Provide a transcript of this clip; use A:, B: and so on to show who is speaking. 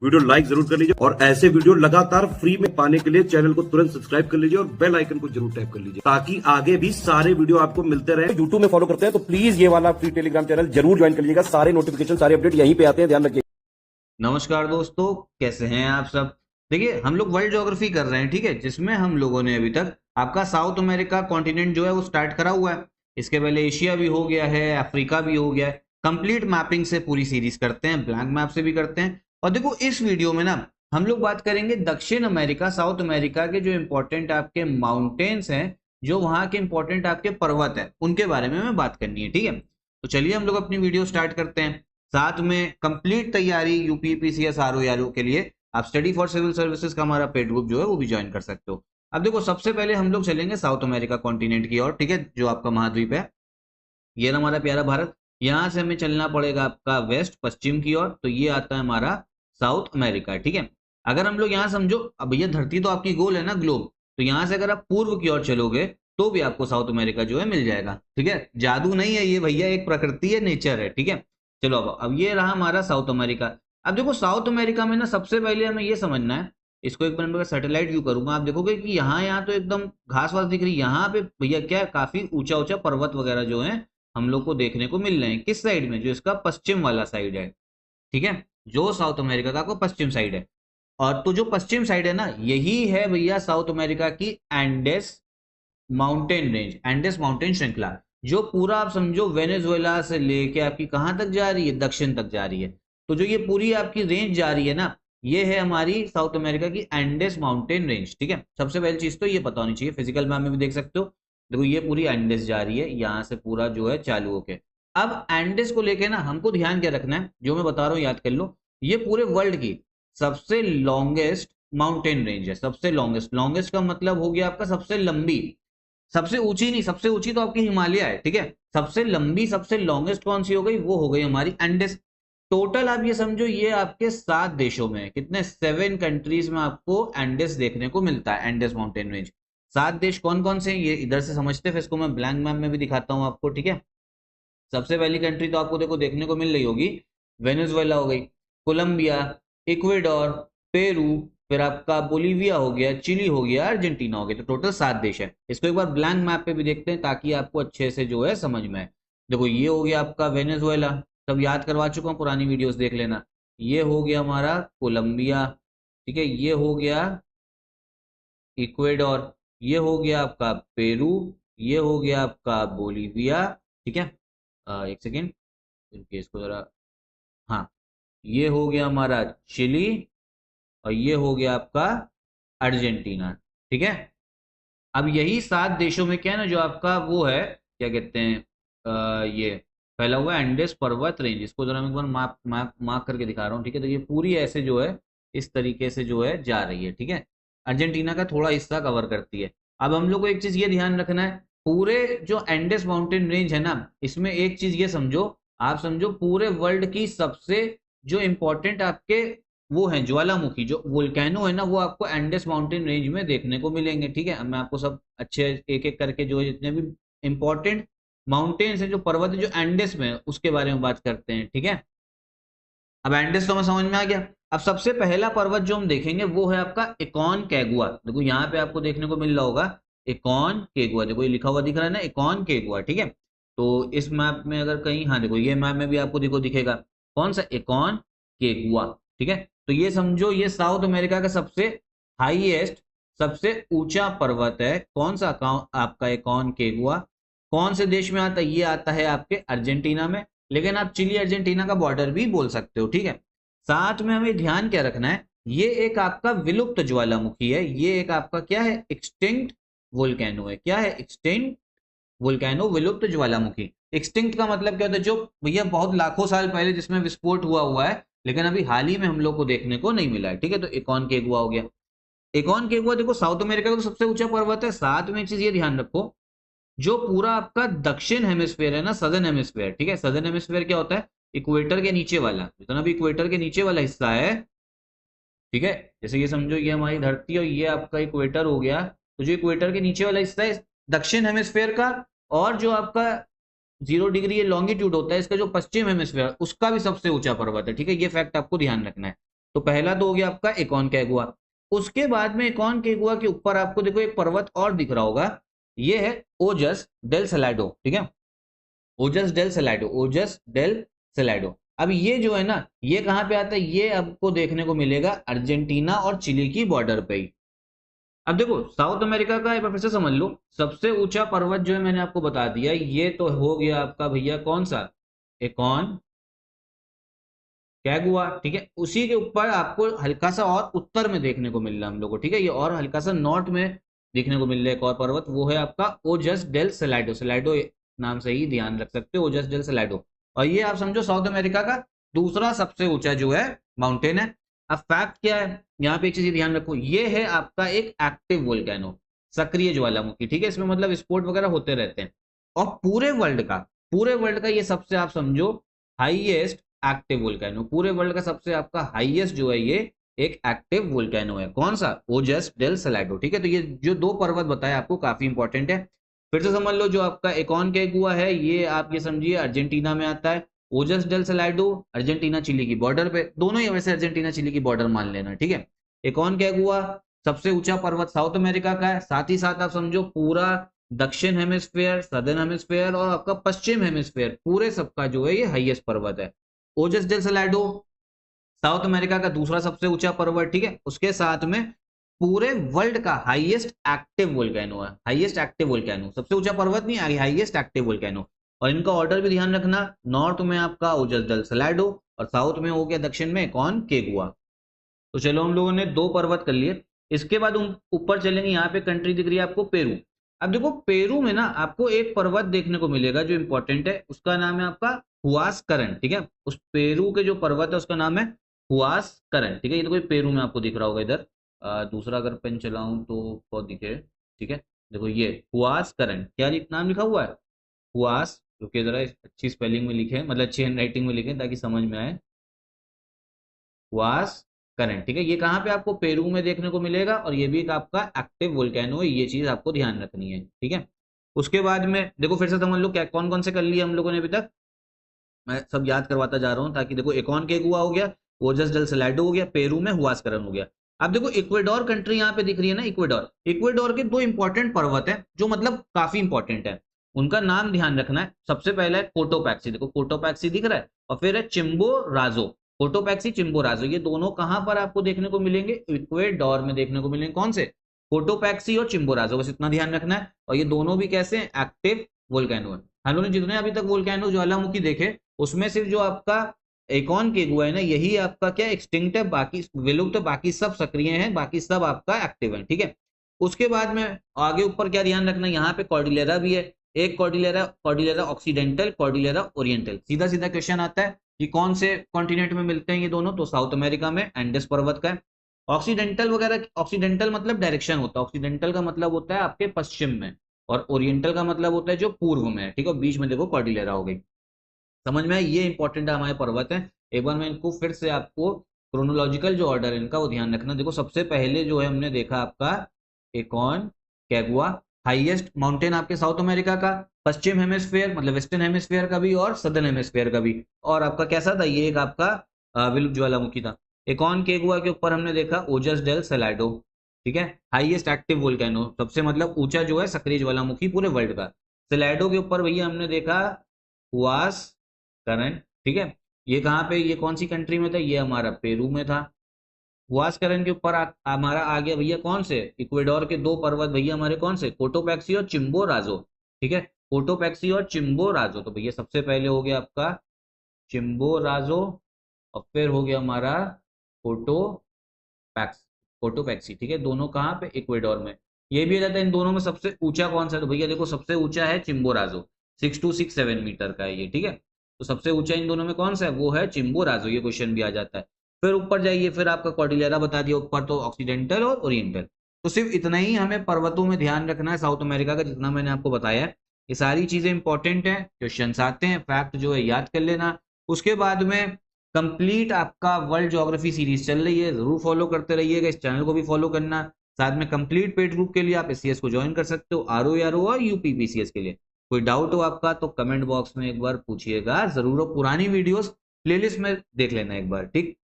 A: Video like जरूर कर लीजिए और ऐसे वीडियो लगातार फ्री में पाने के लिए चैनल को तुरंत सब्सक्राइब कर लीजिए और बेल आइकन को जरूर टैप कर लीजिए ताकि आगे भी सारे वीडियो आपको मिलते रहे। यूट्यूब में फॉलो करते हैं तो प्लीज ये वाला फ्री टेलीग्राम चैनल जरूर ज्वाइन कर लीजिएगा। सारे नोटिफिकेशन सारे अपडेट यहीं पे आते हैं, ध्यान रखिए।
B: नमस्कार दोस्तों, कैसे हैं आप सब। देखिए, हम लोग वर्ल्ड ज्योग्राफी कर रहे हैं, ठीक है, जिसमें हम लोगों ने अभी तक आपका साउथ अमेरिका कॉन्टिनेंट जो है वो स्टार्ट करा हुआ है। इसके पहले एशिया भी हो गया है, अफ्रीका भी हो गया है। कंप्लीट मैपिंग से पूरी सीरीज करते हैं, ब्लैंक मैप से भी करते हैं। और देखो, इस वीडियो में ना हम लोग बात करेंगे दक्षिण अमेरिका, साउथ अमेरिका के जो इंपॉर्टेंट आपके माउंटेन्स हैं, जो वहां के इंपॉर्टेंट आपके पर्वत है, उनके बारे में हमें बात करनी है, ठीक है। तो चलिए हम लोग अपनी वीडियो स्टार्ट करते हैं। साथ में कंप्लीट तैयारी यूपीपीसीएस आरओ के लिए आप स्टडी फॉर सिविल सर्विसेज का हमारा पेड ग्रुप जो है वो भी ज्वाइन कर सकते हो। अब देखो, सबसे पहले हम लोग चलेंगे साउथ अमेरिका कॉन्टिनेंट की ओर, ठीक है, जो आपका महाद्वीप है। ये ना हमारा प्यारा भारत। यहाँ से हमें चलना पड़ेगा आपका वेस्ट पश्चिम की ओर, तो ये आता है हमारा साउथ अमेरिका, ठीक है। अगर हम लोग यहाँ समझो, अब भैया धरती तो आपकी गोल है ना, ग्लोब, तो यहाँ से अगर आप पूर्व की ओर चलोगे तो भी आपको साउथ अमेरिका जो है मिल जाएगा, ठीक है। जादू नहीं है ये भैया, एक प्रकृति है, नेचर है, ठीक है। चलो, अब ये रहा हमारा साउथ अमेरिका। अब देखो, साउथ अमेरिका में ना सबसे पहले हमें ये समझना है, इसको एक बार मैं सैटेलाइट व्यू करूंगा, आप देखोगे कि यहाँ यहाँ तो एकदम घास वास दिख रही है। यहाँ पे भैया क्या है, काफी ऊंचा ऊंचा पर्वत वगैरह जो है हम लोग को देखने को मिल रहे हैं। किस साइड में, जो इसका पश्चिम वाला साइड है, ठीक है, जो साउथ अमेरिका का को पश्चिम साइड है। और तो जो पश्चिम साइड है ना, यही है भैया साउथ अमेरिका की Andes mountain range, Andes mountain श्रृंखला, जो पूरा आप समझो वेनेजुएला से लेके आपकी कहां तक जा रही है, दक्षिण तक जा रही है। तो जो ये पूरी आपकी रेंज जा रही है ना, ये है हमारी साउथ अमेरिका की एंडेस माउंटेन रेंज, ठीक है। सबसे पहली चीज तो ये पता होनी चाहिए, फिजिकल मैप में भी देख सकते हो। देखो, ये पूरी एंडेस जा रही है, यहाँ से पूरा जो है चालू होके। अब एंडेस को लेके ना हमको ध्यान क्या रखना है, जो मैं बता रहा हूँ याद कर लो। ये पूरे वर्ल्ड की सबसे लॉन्गेस्ट माउंटेन रेंज है। सबसे लॉन्गेस्ट, लॉन्गेस्ट का मतलब हो गया आपका सबसे लंबी। सबसे ऊंची नहीं, सबसे ऊंची तो आपकी हिमालय है, ठीक है। सबसे लंबी, सबसे लॉन्गेस्ट कौन सी हो गई, वो हो गई हमारी एंडेस। टोटल आप ये समझो, ये आपके 7 देशों में, कितने, 7 कंट्रीज में आपको एंडेस देखने को मिलता है, एंडेस माउंटेन रेंज। 7 देश कौन कौन से हैं ये इधर से समझते, फिर इसको मैं ब्लैंक मैप में भी दिखाता हूँ आपको, ठीक है। सबसे पहली कंट्री तो आपको देखो देखने को मिल रही होगी, वेनेजुएला हो गई, कोलंबिया, इक्वेडोर, पेरू, फिर आपका बोलीविया हो गया, चिली हो गया, अर्जेंटीना हो गया। तो टोटल 7 देश है। इसको एक बार ब्लैंक मैप पे भी देखते हैं ताकि आपको अच्छे से जो है समझ में आए। देखो, ये हो गया आपका वेनेजुएला, सब याद करवा चुका हूँ, पुरानी वीडियोस देख लेना। ये हो गया हमारा कोलंबिया, ठीक है। ये हो गया इक्वेडोर, ये हो गया आपका पेरू, ये हो गया आपका बोलीविया, ठीक है। एक सेकेंड, इसको जरा, हाँ, ये हो गया हमारा चिली, और ये हो गया आपका अर्जेंटीना, ठीक है। अब यही 7 देशों में क्या है ना, जो आपका वो है, क्या कहते हैं, ये फैला हुआ है एंडेस पर्वत रेंज। इसको जरा मैं एक बार मार्क करके दिखा रहा हूँ, ठीक है। तो ये पूरी ऐसे जो है इस तरीके से जो है जा रही है, ठीक है। अर्जेंटीना का थोड़ा हिस्सा कवर करती है। अब हम लोग को एक चीज ये ध्यान रखना है, पूरे जो एंडेस माउंटेन रेंज है ना, इसमें एक चीज ये समझो, आप समझो पूरे वर्ल्ड की सबसे जो इंपॉर्टेंट आपके वो है ज्वालामुखी, जो वोल्केनो है ना, वो आपको एंडेस माउंटेन रेंज में देखने को मिलेंगे, ठीक है। अब मैं आपको सब अच्छे एक एक करके जो जितने भी इंपॉर्टेंट माउंटेन्स है, जो पर्वत है जो एंडेस में है, उसके बारे में बात करते हैं, ठीक है। अब एंडेस तो हमें समझ में आ गया। अब सबसे पहला पर्वत जो हम देखेंगे वो है आपका एकॉन कैगुआ। देखो, यहाँ पे आपको देखने को मिल रहा होगा एकॉन केगुआ, देखो ये लिखा हुआ दिख रहा है ना, एकॉन केगुआ, ठीक है। तो इस मैप में अगर कहीं, हाँ देखो, ये मैप में भी आपको देखो दिखेगा कौन सा, एकॉन केगुआ, ठीक है। तो ये समझो, ये साउथ अमेरिका का सबसे हाईएस्ट, सबसे ऊंचा पर्वत है। कौन सा, आपका एकॉन केगुआ। कौन से देश में आता है, ये आता है आपके अर्जेंटीना में, लेकिन आप चिली अर्जेंटीना का बॉर्डर भी बोल सकते हो, ठीक है। साथ में हमें ध्यान क्या रखना है, ये एक आपका विलुप्त ज्वालामुखी है, ये एक आपका क्या है, एक्सटिंक्ट वोल्केनो है। क्या है, एक्सटिंक्ट वोल्केनो, विलुप्त ज्वालामुखी। एक्सटिंक्ट का मतलब क्या होता है, जो भैया बहुत लाखों साल पहले जिसमें विस्फोट हुआ हुआ है, लेकिन अभी हाल ही में हम लोग को देखने को नहीं मिला है, ठीक है। तो एकॉन केगुआ हो गया। एकॉन केगुआ देखो साउथ अमेरिका का तो सबसे ऊंचा पर्वत है। साथ में एक चीज ये ध्यान रखो, जो पूरा आपका दक्षिण हेमिस्फेयर है ना, सदर्न हेमिस्फेयर, ठीक है। सदर्न हेमिस्फेयर क्या होता है, इक्वेटर के नीचे वाला, जितना भी इक्वेटर के नीचे वाला हिस्सा है, ठीक है। जैसे ये समझो, ये हमारी धरती और ये आपका इक्वेटर हो गया। तो जो इक्वेटर के नीचे वाला हिस्सा है दक्षिण हेमिस्फेयर का, और जो आपका 0 डिग्री ये लॉन्गिट्यूड होता है इसका, जो पश्चिम हेमिस्फेयर, उसका भी सबसे ऊंचा पर्वत है, ठीक है। ये फैक्ट आपको ध्यान रखना है। तो पहला तो हो गया आपका एकोनकागुआ। उसके बाद में एकोनकागुआ के ऊपर आपको देखो एक पर्वत और दिख रहा होगा, ये है ओजस डेल सलाडो, ठीक है, ओजस डेल सलाडो, ओजस डेल सलाडो। अब ये जो है ना, ये कहाँ पे आता है, ये आपको देखने को मिलेगा अर्जेंटीना और चिली की बॉर्डर पे ही। अब देखो साउथ अमेरिका का एक बार फिर से समझ लो, सबसे ऊंचा पर्वत जो है मैंने आपको बता दिया, ये तो हो गया आपका भैया कौन सा, एकॉन कैगुआ, ठीक है। उसी के ऊपर आपको हल्का सा और उत्तर में देखने को मिल रहा है हम लोग को, ठीक है, ये और हल्का सा नॉर्थ में देखने को मिल रहा है एक और पर्वत, वो है आपका ओजस डेल सलाडो, सलाडो नाम से ही ध्यान रख सकते हो, ओजस डेल सलाडो। और ये आप समझो साउथ अमेरिका का दूसरा सबसे ऊंचा जो है माउंटेन है। अब फैक्ट क्या है, यहाँ पे एक चीज ध्यान रखो, ये है आपका एक एक्टिव वोल्केनो, सक्रिय ज्वालामुखी, ठीक है, इसमें मतलब स्पोर्ट वगैरह होते रहते हैं। और पूरे वर्ल्ड का ये सबसे आप समझो हाईएस्ट एक्टिव वोल्केनो, पूरे वर्ल्ड का सबसे आपका हाईएस्ट जो है ये एक एक्टिव वोल्केनो है, कौन सा, ओजस डेल सलाडो, ठीक है। तो ये जो दो पर्वत बताए आपको काफी इंपॉर्टेंट है। फिर से समझ लो, जो आपका एकोनकागुआ है ये आप ये समझिए अर्जेंटीना में आता है, ओजस डेल सलाडो अर्जेंटीना चिली की बॉर्डर पे, दोनों ही वैसे अर्जेंटीना चिली की बॉर्डर मान लेना, ठीक है। एकोनकागुआ सबसे ऊंचा पर्वत साउथ अमेरिका का है, साथ ही साथ आप समझो पूरा दक्षिण हेमिस्फेयर, सदर्न हेमिस्फेयर और आपका पश्चिम हेमिस्फेयर पूरे सबका जो है ये हाईएस्ट पर्वत है। ओजस डेल सलाडो साउथ अमेरिका का दूसरा सबसे ऊंचा पर्वत, ठीक है, उसके साथ में पूरे वर्ल्ड का हाईएस्ट एक्टिव वोल्केनो है, हाईएस्ट एक्टिव वोल्केनो, सबसे ऊंचा पर्वत नहीं, हाईएस्ट एक्टिव वोल्केनो। और इनका ऑर्डर भी ध्यान रखना, नॉर्थ में आपका ओजस डेल सलाडो और साउथ में हो गया दक्षिण में एकोनकागुआ। तो चलो हम लोगों ने दो पर्वत कर लिए। इसके बाद ऊपर चलेंगे, यहाँ पे कंट्री दिख रही है आपको पेरू। अब देखो पेरू में ना आपको एक पर्वत देखने को मिलेगा जो इंपॉर्टेंट है, उसका नाम है आपका हुआस करन, ठीक है। उस पेरू के जो पर्वत है उसका नाम है हुआस करन, ठीक है। ये तो कोई पेरू में आपको दिख रहा होगा इधर, दूसरा अगर पेन चलाऊं तो बहुत दिखे, ठीक है। देखो ये हुआस करन, क्या नाम लिखा हुआ है, हुआस, रुकिए जरा अच्छी स्पेलिंग में लिखे, मतलब अच्छी हैंड राइटिंग में लिखे ताकि समझ में आए, हुआस करंट, ठीक है। ये कहाँ पे आपको पेरू में देखने को मिलेगा और ये भी एक आपका एक्टिव वोल्केनो है, ये चीज आपको ध्यान रखनी है, ठीक है। उसके बाद में देखो फिर से समझ लो क्या कौन कौन से कर लिए हम लोगों ने अभी तक, मैं सब याद करवाता जा रहा हूँ ताकि देखो एकोनकागुआ हो गया, ओजस डेल सलाडो हो गया, पेरू में हुआस्करन हो गया। अब देखो इक्वेडोर कंट्री यहाँ पे दिख रही है ना, इक्वेडोर, इक्वेडोर के दो इंपॉर्टेंट पर्वत है जो मतलब काफी इंपॉर्टेंट है, उनका नाम ध्यान रखना है। सबसे पहले है कोटोपैक्सी, देखो कोटोपैक्सी दिख रहा है, और फिर है चिम्बो राजो, कोटोपैक्सी चिम्बो राजो, ये दोनों कहां पर आपको देखने को मिलेंगे, इक्वेडोर में देखने को मिलेंगे, कौन से, कोटोपैक्सी और चिम्बो राजो, बस इतना ध्यान रखना है। और ये दोनों भी कैसे हैं, एक्टिव वोल्केनो है। हम लोगों ने जितने अभी तक वोल्केनो ज्वालामुखी देखे उसमें सिर्फ जो आपका एकोनकागुआ है ना, यही आपका क्या एक्सटिंक्ट है, बाकी विलुप्त तो बाकी सब सक्रिय हैं, बाकी सब आपका एक्टिव है, ठीक है। उसके बाद में आगे ऊपर क्या ध्यान रखना, यहाँ पे कॉर्डिलेरा भी है, एक Cordillera, Cordillera occidental, Cordillera oriental. सीधा सीधा क्वेश्चन आता है कि कौन से कॉन्टिनेंट में मिलते हैं ये दोनों, तो साउथ अमेरिका में एंडेस पर्वत का है। ऑक्सीडेंटल वगैरह, ऑक्सीडेंटल मतलब डायरेक्शन होता है, ऑक्सीडेंटल का मतलब होता है आपके पश्चिम में, और ओरिएंटल का मतलब होता है जो पूर्व में है, ठीक है। बीच में देखो कॉर्डिलेरा हो गई, समझ में आया, ये इंपॉर्टेंट है हमारे पर्वत है। एक बार मैं इनको फिर से आपको क्रोनोलॉजिकल जो ऑर्डर है इनका वो ध्यान रखना। देखो सबसे पहले जो है हमने देखा आपका एकोनकागुआ, हाईएस्ट माउंटेन आपके साउथ अमेरिका का, पश्चिम हेमिस्फेयर मतलब वेस्टर्न हेमिस्फेयर का भी और सदर्न हेमिस्फेयर का भी, और आपका कैसा था, ये एक आपका विलुप्त ज्वालामुखी था। एकोनकागुआ के ऊपर हमने देखा ओजस डेल सलाडो, ठीक है, हाईएस्ट एक्टिव वोल्केनो, सबसे मतलब ऊंचा जो है सक्रिय ज्वालामुखी पूरे वर्ल्ड का। सलाडो के ऊपर भैया हमने देखा हुआस करंट, ठीक है, ये कहाँ पे, ये कौन सी कंट्री में था, ये हमारा पेरू में था। हुआस्करन के ऊपर हमारा आ गया भैया कौन से, इक्वेडोर के दो पर्वत भैया हमारे कौन से, कोटोपैक्सी और चिम्बो राजो, ठीक है, कोटोपैक्सी और चिम्बो राजो। तो भैया सबसे पहले हो गया आपका चिम्बो राजो, और फिर हो गया हमारा कोटोपैक्स, कोटोपैक्सी, ठीक है, दोनों कहाँ पे, इक्वेडोर में। ये भी रहता है इन दोनों में सबसे ऊंचा कौन सा है, तो भैया देखो सबसे ऊंचा है चिम्बो राजो, 6267 मीटर का है ये, ठीक है। तो सबसे ऊंचा इन दोनों में कौन सा है, वो है चिम्बो राजो, ये क्वेश्चन भी आ जाता है। फिर ऊपर जाइए, फिर आपका कॉर्डिलेरा बता दिया ऊपर, तो ऑक्सीडेंटल और ओरिएंटल। तो सिर्फ इतना ही हमें पर्वतों में ध्यान रखना है साउथ अमेरिका का, जितना मैंने आपको बताया है। ये सारी चीजें इंपॉर्टेंट हैं, क्वेश्चन आते हैं, फैक्ट जो है याद कर लेना। उसके बाद में कंप्लीट आपका वर्ल्ड ज्योग्राफी सीरीज चल रही है, जरूर फॉलो करते रहिएगा, इस चैनल को भी फॉलो करना। साथ में कंप्लीट पेड ग्रुप के लिए आप एससीएस को ज्वाइन कर सकते हो, आरओ और यूपीपीसीएस के लिए। कोई डाउट हो आपका तो कमेंट बॉक्स में एक बार पूछिएगा जरूर, पुरानी वीडियोस प्लेलिस्ट में देख लेना एक बार, ठीक।